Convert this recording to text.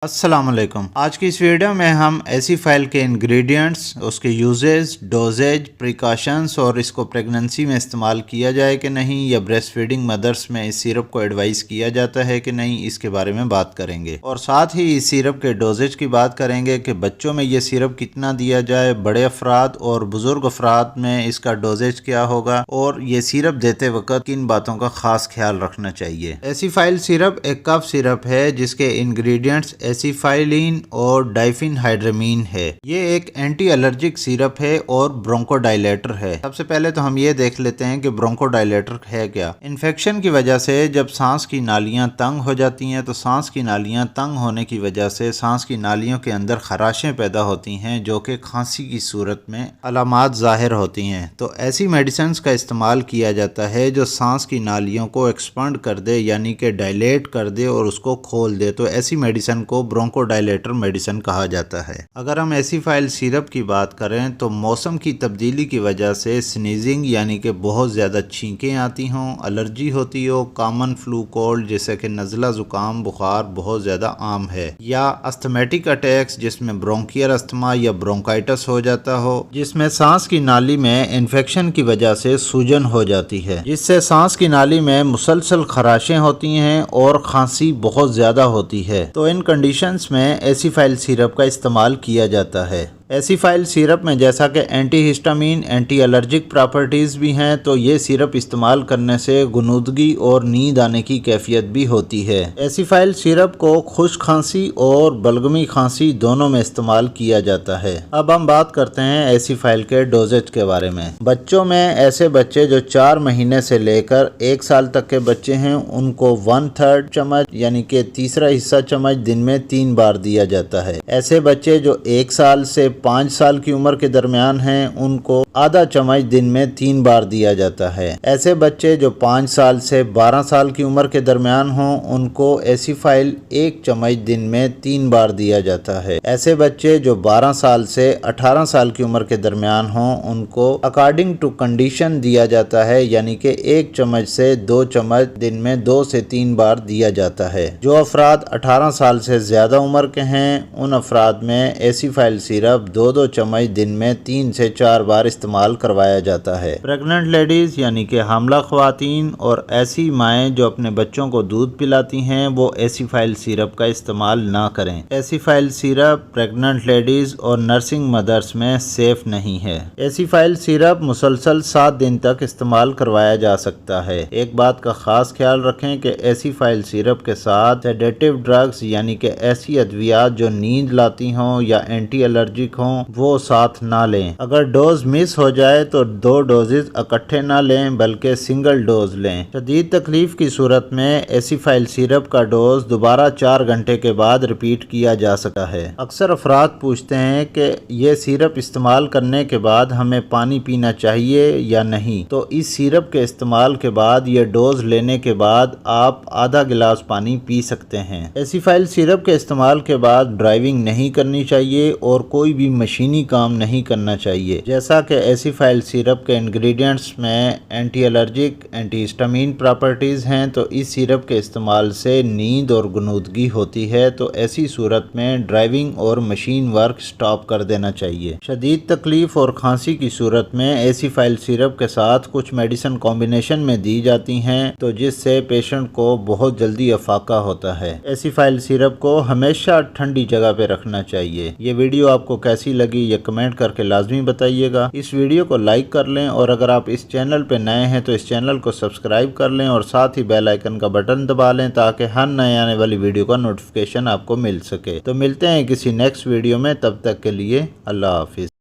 السلام علیکم۔ آج کی اس ویڈیو میں ہم ایسی فائل کے انگریڈینٹس، اس کے یوزز، ڈوزیج، پریکاشنز اور اس کو پریگننسی میں استعمال کیا جائے کہ نہیں یا بریسٹ فیڈنگ مدرس میں اس سیرپ کو ایڈوائز کیا جاتا ہے کہ نہیں، اس کے بارے میں بات کریں گے، اور ساتھ ہی اس سیرپ کے ڈوزیج کی بات کریں گے کہ بچوں میں یہ سیرپ کتنا دیا جائے، بڑے افراد اور بزرگ افراد میں اس کا ڈوزیج کیا ہوگا، اور یہ سیرپ دیتے وقت کن باتوں کا خاص خیال رکھنا چاہیے۔ ایسی فائل سیرپ ایک کف سیرپ ہے جس کے انگریڈینٹس ایسیفائلین اور ڈائفین ہائیڈرامین ہے۔ یہ ایک اینٹی الرجک سیرپ ہے اور برونکو ڈائلیٹر ہے۔ سب سے پہلے تو ہم یہ دیکھ لیتے ہیں کہ برونکو ڈائلیٹر ہے کیا۔ انفیکشن کی وجہ سے جب سانس کی نالیاں تنگ ہو جاتی ہیں تو سانس کی نالیاں تنگ ہونے کی وجہ سے سانس کی نالیوں کے اندر خراشیں پیدا ہوتی ہیں جو کہ کھانسی کی صورت میں علامات ظاہر ہوتی ہیں، تو ایسی میڈیسنز کا استعمال کیا جاتا ہے جو سانس کی نالیوں کو ایکسپانڈ کر دے، یعنی کہ ڈائلیٹ کر دے اور اس کو کھول دے، تو ایسی میڈیسن کو برونکو ڈائلیٹر میڈیسن کہا جاتا ہے۔ اگر ہم ایسی فائل سیرپ کی بات کریں تو موسم کی تبدیلی کی وجہ سے سنیزنگ یعنی کہ بہت زیادہ چھینکیں آتی ہوں، الرجی ہوتی ہو، کامن فلو کولڈ جیسے کہ نزلہ زکام بخار بہت زیادہ عام ہے، یا استھمیٹک اٹیکس جس میں برونکیئر استھما یا برونکائٹس ہو جاتا ہو، جس میں سانس کی نالی میں انفیکشن کی وجہ سے سوجن ہو جاتی ہے، جس سے سانس کی نالی میں مسلسل خراشیں ہوتی ہیں اور کھانسی بہت زیادہ ہوتی ہے، تو ان کنڈیشنز میں ایسی فائل سیرپ کا استعمال کیا جاتا ہے۔ ایسی فائل سیرپ میں جیسا کہ antihistamine, anti allergic properties بھی ہیں، تو یہ سیرپ استعمال کرنے سے غنودگی اور نیند آنے کی کیفیت بھی ہوتی ہے۔ ایسی فائل سیرپ کو خشک کھانسی اور بلغمی کھانسی دونوں میں استعمال کیا جاتا ہے۔ اب ہم بات کرتے ہیں ایسی فائل کے ڈوزیج کے بارے میں۔ بچوں میں ایسے بچے جو 4 مہینے سے لے کر 1 سال تک کے بچے ہیں، ان کو 1/3 چمچ یعنی کہ تیسرا حصہ چمچ دن میں 3 بار دیا جاتا ہے۔ ایسے بچے جو 1 سال سے 5 سال کی عمر کے درمیان ہیں، ان کو آدھا چمچ دن میں 3 بار دیا جاتا ہے۔ ایسے بچے جو 5 سال سے 12 سال کی عمر کے درمیان ہوں، ان کو ایسی فائل 1 چمچ دن میں 3 بار دیا جاتا ہے۔ ایسے بچے جو 12 سال سے 18 سال کی عمر کے درمیان ہوں، ان کو اکارڈنگ ٹو کنڈیشن دیا جاتا ہے، یعنی کہ 1 چمچ سے 2 چمچ دن میں 2 سے 3 بار دیا جاتا ہے۔ جو افراد 18 سال سے زیادہ عمر کے ہیں، ان افراد میں ایسی فائل سیرپ 2 چمچ دن میں 3 سے 4 بار استعمال کروایا جاتا ہے۔ پریگننٹ لیڈیز یعنی کہ حاملہ خواتین اور ایسی مائیں جو اپنے بچوں کو دودھ پلاتی ہیں، وہ ایسی فائل سیرپ کا استعمال نہ کریں۔ ایسی فائل سیرپ پریگننٹ لیڈیز اور نرسنگ مدرس میں سیف نہیں ہے۔ ایسی فائل سیرپ مسلسل 7 دن تک استعمال کروایا جا سکتا ہے۔ ایک بات کا خاص خیال رکھیں کہ ایسی فائل سیرپ کے ساتھ سیڈیٹیو ڈرگز یعنی کہ ایسی ادویات جو نیند لاتی ہوں یا اینٹی الرجک ہوں، وہ ساتھ نہ لیں۔ اگر ڈوز مس ہو جائے تو 2 ڈوزز اکٹھے نہ لیں بلکہ سنگل ڈوز لیں۔ شدید تکلیف کی صورت میں ایسی فائل سیرپ کا ڈوز دوبارہ 4 گھنٹے کے بعد ریپیٹ کیا جا سکتا ہے۔ اکثر افراد پوچھتے ہیں کہ یہ سیرپ استعمال کرنے کے بعد ہمیں پانی پینا چاہیے یا نہیں، تو اس سیرپ کے استعمال کے بعد یہ ڈوز لینے کے بعد آپ آدھا گلاس پانی پی سکتے ہیں۔ ایسی فائل سیرپ کے استعمال کے بعد ڈرائیونگ نہیں کرنی چاہیے اور کوئی بھی مشینی کام نہیں کرنا چاہیے۔ جیسا کہ ایسی فائل سیرپ کے انگریڈینٹس میں anti allergic, antihistamine properties ہیں، تو اس سیرپ کے استعمال سے نیند اور غنودگی ہوتی ہے، تو ایسی صورت میں ڈرائیونگ اور مشین ورک سٹاپ کر دینا چاہیے۔ شدید تکلیف اور کھانسی کی صورت میں ایسی فائل سیرپ کے ساتھ کچھ میڈیسن کمبینیشن میں دی جاتی ہیں، تو جس سے پیشنٹ کو بہت جلدی افاقہ ہوتا ہے۔ ایسی فائل سیرپ کو ہمیشہ ٹھنڈی جگہ پہ رکھنا چاہیے۔ یہ ویڈیو آپ کو کیسی لگی یہ کمنٹ کر کے لازمی بتائیے گا۔ اس ویڈیو کو لائک کر لیں، اور اگر آپ اس چینل پہ نئے ہیں تو اس چینل کو سبسکرائب کر لیں اور ساتھ ہی بیل آئیکن کا بٹن دبا لیں تاکہ ہر نئے آنے والی ویڈیو کا نوٹیفیکیشن آپ کو مل سکے۔ تو ملتے ہیں کسی نیکسٹ ویڈیو میں، تب تک کے لیے اللہ حافظ۔